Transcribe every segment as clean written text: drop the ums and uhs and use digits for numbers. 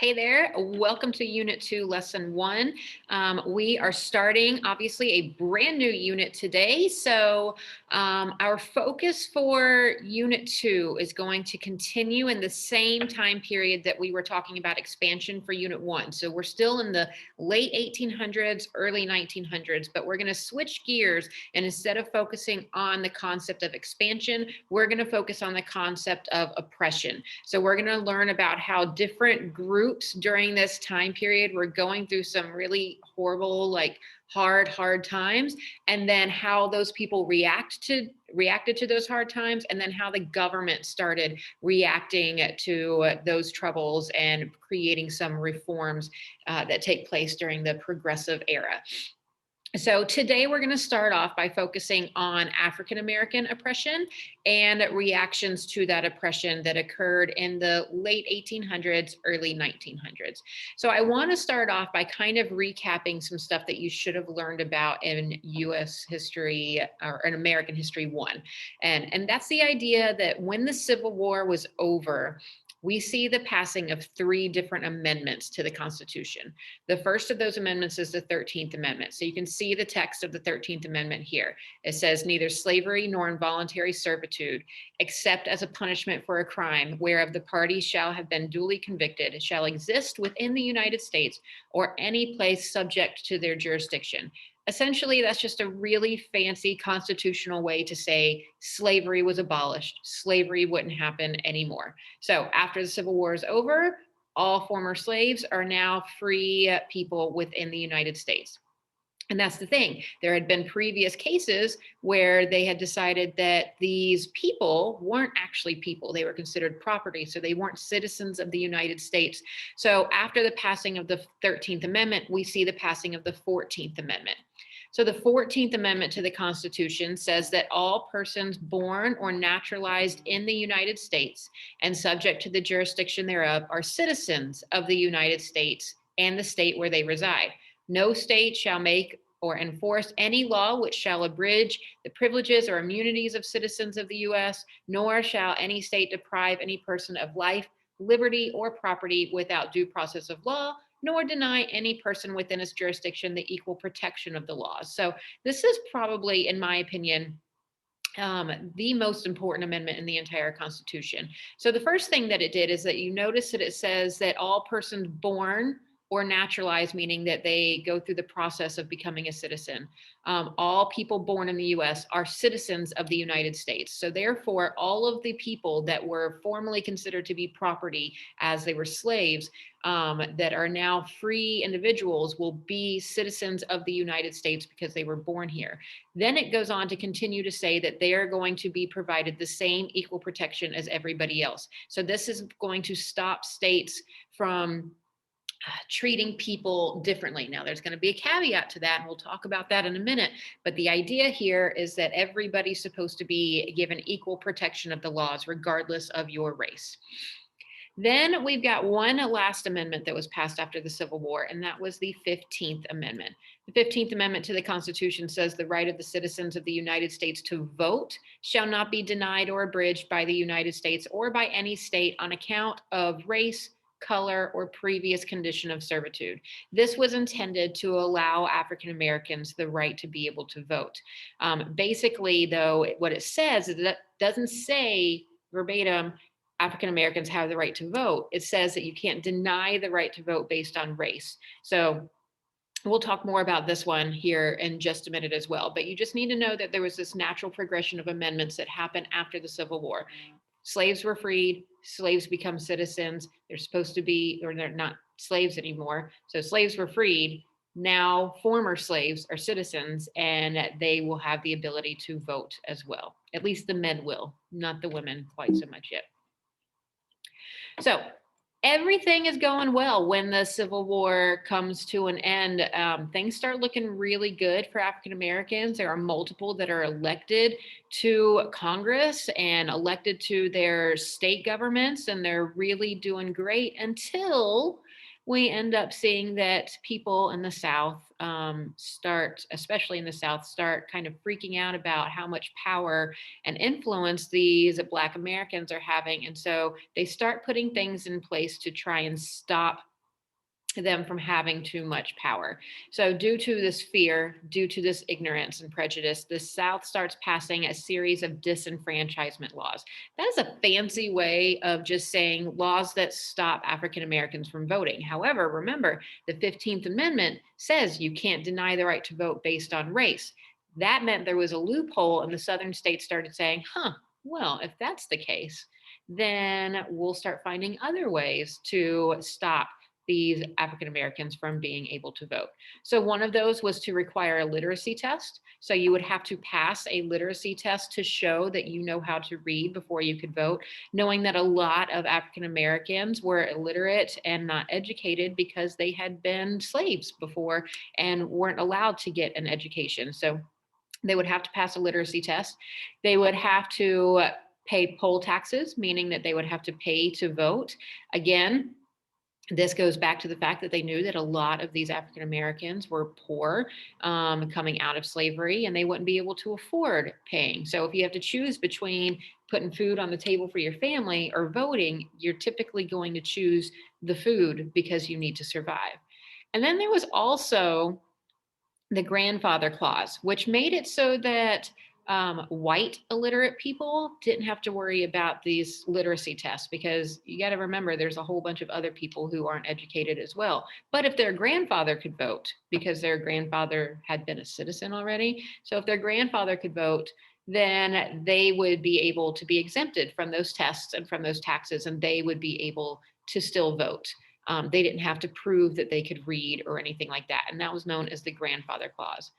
Hey there, welcome to Unit 2, Lesson 1. We are starting, obviously, a brand new unit today. So our focus for Unit 2 is going to continue in the same time period that we were talking about expansion for Unit 1. So we're still in the late 1800s, early 1900s, but we're going to switch gears. And instead of focusing on the concept of expansion, we're going to focus on the concept of oppression. So we're going to learn about how different groups during this time period were going through some really horrible, like hard times, and then how those people reacted to those hard times, and then how the government started reacting to those troubles and creating some reforms that take place during the progressive era. So today we're going to start off by focusing on African American oppression and reactions to that oppression that occurred in the late 1800s, early 1900s. So I want to start off by kind of recapping some stuff that you should have learned about in US history or in American history 1. And that's the idea that when the Civil War was over, we see the passing of 3 different amendments to the Constitution. The first of those amendments is the 13th Amendment. So you can see the text of the 13th Amendment here. It says, neither slavery nor involuntary servitude, except as a punishment for a crime whereof the parties shall have been duly convicted, shall exist within the United States or any place subject to their jurisdiction. Essentially, that's just a really fancy constitutional way to say slavery was abolished. Slavery wouldn't happen anymore. So after the Civil War is over, all former slaves are now free people within the United States. And that's the thing. There had been previous cases where they had decided that these people weren't actually people. They were considered property. So they weren't citizens of the United States. So after the passing of the 13th Amendment, we see the passing of the 14th Amendment. So the 14th Amendment to the Constitution says that all persons born or naturalized in the United States and subject to the jurisdiction thereof are citizens of the United States and the state where they reside. No state shall make or enforce any law which shall abridge the privileges or immunities of citizens of the U.S., nor shall any state deprive any person of life, liberty, or property without due process of law, nor deny any person within its jurisdiction the equal protection of the laws. So this is probably, in my opinion, the most important amendment in the entire Constitution. So the first thing that it did is that you notice that it says that all persons born or naturalized, meaning that they go through the process of becoming a citizen. All people born in the US are citizens of the United States. So therefore, all of the people that were formerly considered to be property as they were slaves, that are now free individuals, will be citizens of the United States because they were born here. Then it goes on to continue to say that they are going to be provided the same equal protection as everybody else. So this is going to stop states from treating people differently. Now, there's going to be a caveat to that, and we'll talk about that in a minute. But the idea here is that everybody's supposed to be given equal protection of the laws, regardless of your race. Then we've got one last amendment that was passed after the Civil War, and that was the 15th Amendment. The 15th Amendment to the Constitution says the right of the citizens of the United States to vote shall not be denied or abridged by the United States or by any state on account of race, color, or previous condition of servitude. This was intended to allow African Americans the right to be able to vote. Basically, though, what it says is that it doesn't say verbatim African Americans have the right to vote. It says that you can't deny the right to vote based on race. So we'll talk more about this one here in just a minute as well. But you just need to know that there was this natural progression of amendments that happened after the Civil War. Slaves were freed, slaves become citizens. They're supposed to be, or they're not slaves anymore. So slaves were freed. Now former slaves are citizens and they will have the ability to vote as well. At least the men will, not the women quite so much yet. So everything is going well when the Civil War comes to an end. Things start looking really good for African Americans. There are multiple that are elected to Congress and elected to their state governments, and they're really doing great until we end up seeing that people in the South especially in the South, start kind of freaking out about how much power and influence these Black Americans are having. And so they start putting things in place to try and stop them from having too much power. So, due to this fear, due to this ignorance and prejudice, the South starts passing a series of disenfranchisement laws. That is a fancy way of just saying laws that stop African Americans from voting. However, remember, the 15th Amendment says you can't deny the right to vote based on race. That meant there was a loophole, and the Southern states started saying, well, if that's the case, then we'll start finding other ways to stop these African Americans from being able to vote. So one of those was to require a literacy test. So you would have to pass a literacy test to show that you know how to read before you could vote, knowing that a lot of African Americans were illiterate and not educated because they had been slaves before and weren't allowed to get an education. So they would have to pass a literacy test. They would have to pay poll taxes, meaning that they would have to pay to vote. Again, this goes back to the fact that they knew that a lot of these African Americans were poor, coming out of slavery, and they wouldn't be able to afford paying. So if you have to choose between putting food on the table for your family or voting, you're typically going to choose the food because you need to survive. And then there was also the grandfather clause, which made it so that white illiterate people didn't have to worry about these literacy tests, because you got to remember there's a whole bunch of other people who aren't educated as well. But if their grandfather could vote, because their grandfather had been a citizen already, so if their grandfather could vote, then they would be able to be exempted from those tests and from those taxes, and they would be able to still vote. They didn't have to prove that they could read or anything like that. And that was known as the grandfather clause.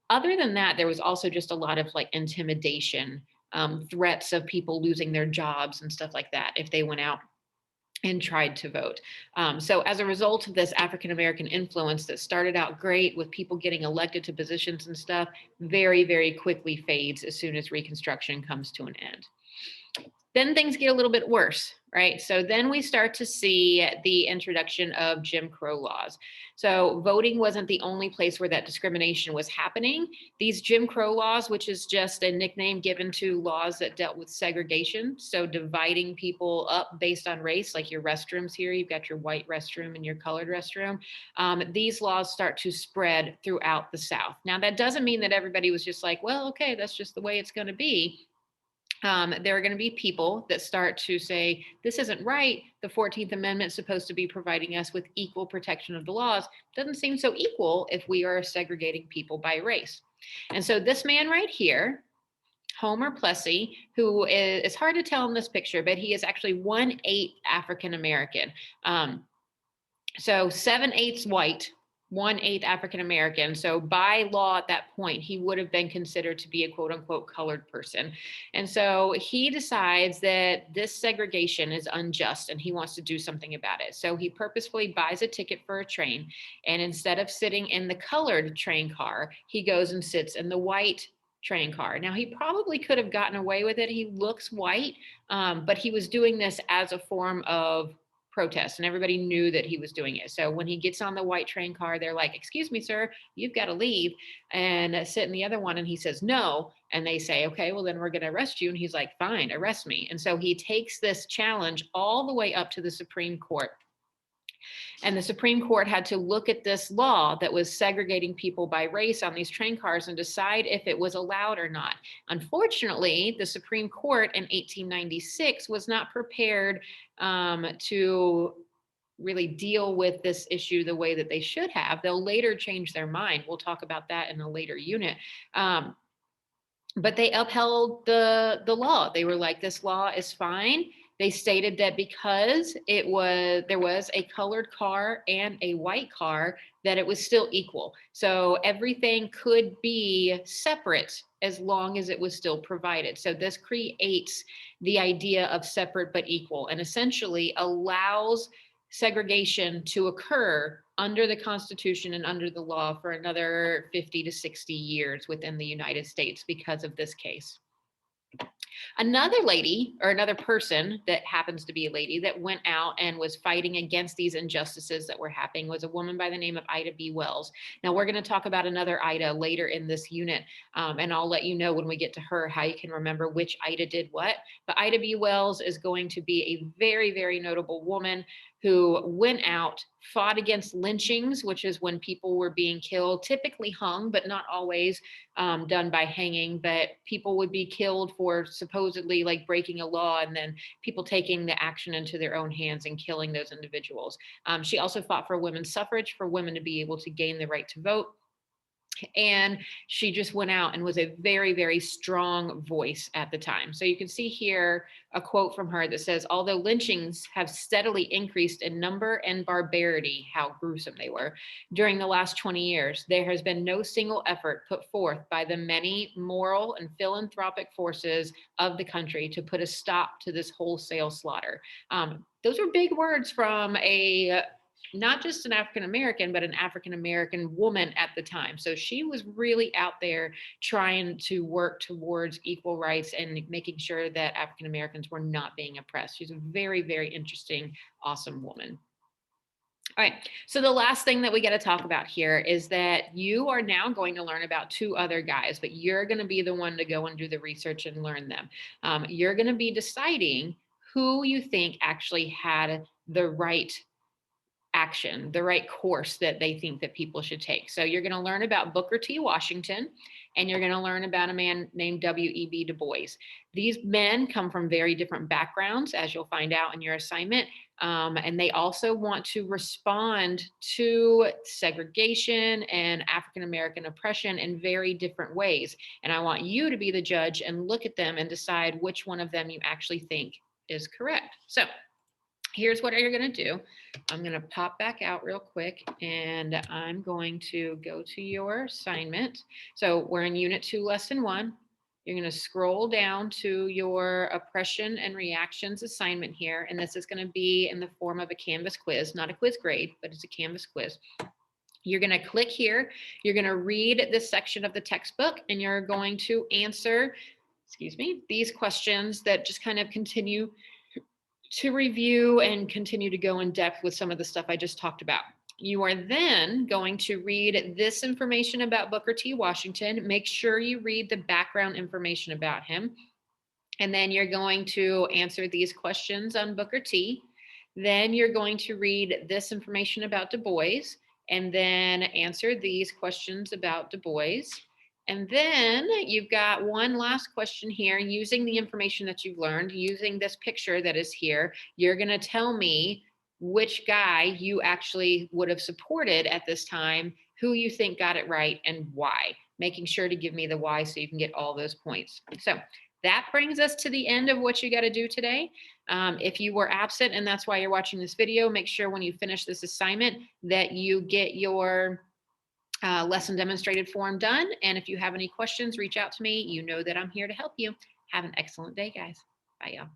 Other than that, there was also just a lot of like intimidation, threats of people losing their jobs and stuff like that if they went out and tried to vote. So as a result of this African American influence that started out great with people getting elected to positions and stuff, very, very quickly fades as soon as Reconstruction comes to an end. Then things get a little bit worse, right? So then we start to see the introduction of Jim Crow laws. So voting wasn't the only place where that discrimination was happening. These Jim Crow laws, which is just a nickname given to laws that dealt with segregation, so dividing people up based on race, like your restrooms here, you've got your white restroom and your colored restroom. These laws start to spread throughout the South. Now, that doesn't mean that everybody was just like, well, okay, that's just the way it's going to be. There are going to be people that start to say, this isn't right. The 14th Amendment is supposed to be providing us with equal protection of the laws. Doesn't seem so equal if we are segregating people by race. And so this man right here, Homer Plessy, who is, it's hard to tell in this picture, but he is actually 1/8 African American. So 7/8 white, 1/8 African American. So by law at that point, he would have been considered to be a quote unquote colored person. And so he decides that this segregation is unjust and he wants to do something about it. So he purposefully buys a ticket for a train. And instead of sitting in the colored train car, he goes and sits in the white train car. Now, he probably could have gotten away with it. He looks white, but he was doing this as a form of protest, and everybody knew that he was doing it. So when he gets on the white train car, they're like, excuse me, sir, you've got to leave and sit in the other one. And he says, no. And they say, okay, well, then we're going to arrest you. And he's like, fine, arrest me. And so he takes this challenge all the way up to the Supreme Court. And the Supreme Court had to look at this law that was segregating people by race on these train cars and decide if it was allowed or not. Unfortunately, the Supreme Court in 1896 was not prepared to really deal with this issue the way that they should have. They'll later change their mind. We'll talk about that in a later unit. But they upheld the law. They were like, this law is fine. They stated that because there was a colored car and a white car, that it was still equal. So everything could be separate as long as it was still provided. So this creates the idea of separate but equal, and essentially allows segregation to occur under the Constitution and under the law for another 50 to 60 years within the United States because of this case. Another lady, or another person that happens to be a lady, that went out and was fighting against these injustices that were happening was a woman by the name of Ida B. Wells. Now, we're going to talk about another Ida later in this unit, and I'll let you know when we get to her how you can remember which Ida did what. But Ida B. Wells is going to be a very, very notable woman who went out, fought against lynchings, which is when people were being killed, typically hung, but not always done by hanging. But people would be killed for supposedly like breaking a law, and then people taking the action into their own hands and killing those individuals. She also fought for women's suffrage, for women to be able to gain the right to vote. And she just went out and was a very, very strong voice at the time. So you can see here a quote from her that says, although lynchings have steadily increased in number and barbarity, how gruesome they were, during the last 20 years, there has been no single effort put forth by the many moral and philanthropic forces of the country to put a stop to this wholesale slaughter. Those are big words from a not just an African American, but an African American woman at the time. So she was really out there trying to work towards equal rights and making sure that African Americans were not being oppressed. She's a very, very interesting, awesome woman. All right. So the last thing that we got to talk about here is that you are now going to learn about two other guys, but you're going to be the one to go and do the research and learn them. You're going to be deciding who you think actually had the right action, the right course that they think that people should take. So you're going to learn about Booker T. Washington, and you're going to learn about a man named W.E.B. Du Bois. These men come from very different backgrounds, as you'll find out in your assignment. And they also want to respond to segregation and African American oppression in very different ways. And I want you to be the judge and look at them and decide which one of them you actually think is correct. So here's what you're going to do. I'm going to pop back out real quick, and I'm going to go to your assignment. So we're in Unit 2, Lesson 1. You're going to scroll down to your oppression and reactions assignment here, and this is going to be in the form of a Canvas quiz, not a quiz grade, but it's a Canvas quiz. You're going to click here. You're going to read this section of the textbook, and you're going to answer, these questions that just kind of continue to review and continue to go in depth with some of the stuff I just talked about. You are then going to read this information about Booker T. Washington. Make sure you read the background information about him. And then you're going to answer these questions on Booker T. Then you're going to read this information about Du Bois, and then answer these questions about Du Bois. And then you've got one last question here. Using the information that you've learned, using this picture that is here, you're going to tell me which guy you actually would have supported at this time, who you think got it right, and why. Making sure to give me the why so you can get all those points. So that brings us to the end of what you got to do today. If you were absent and that's why you're watching this video, make sure when you finish this assignment that you get your lesson demonstrated form done. And if you have any questions, reach out to me. You know that I'm here to help you. Have an excellent day, guys. Bye, y'all.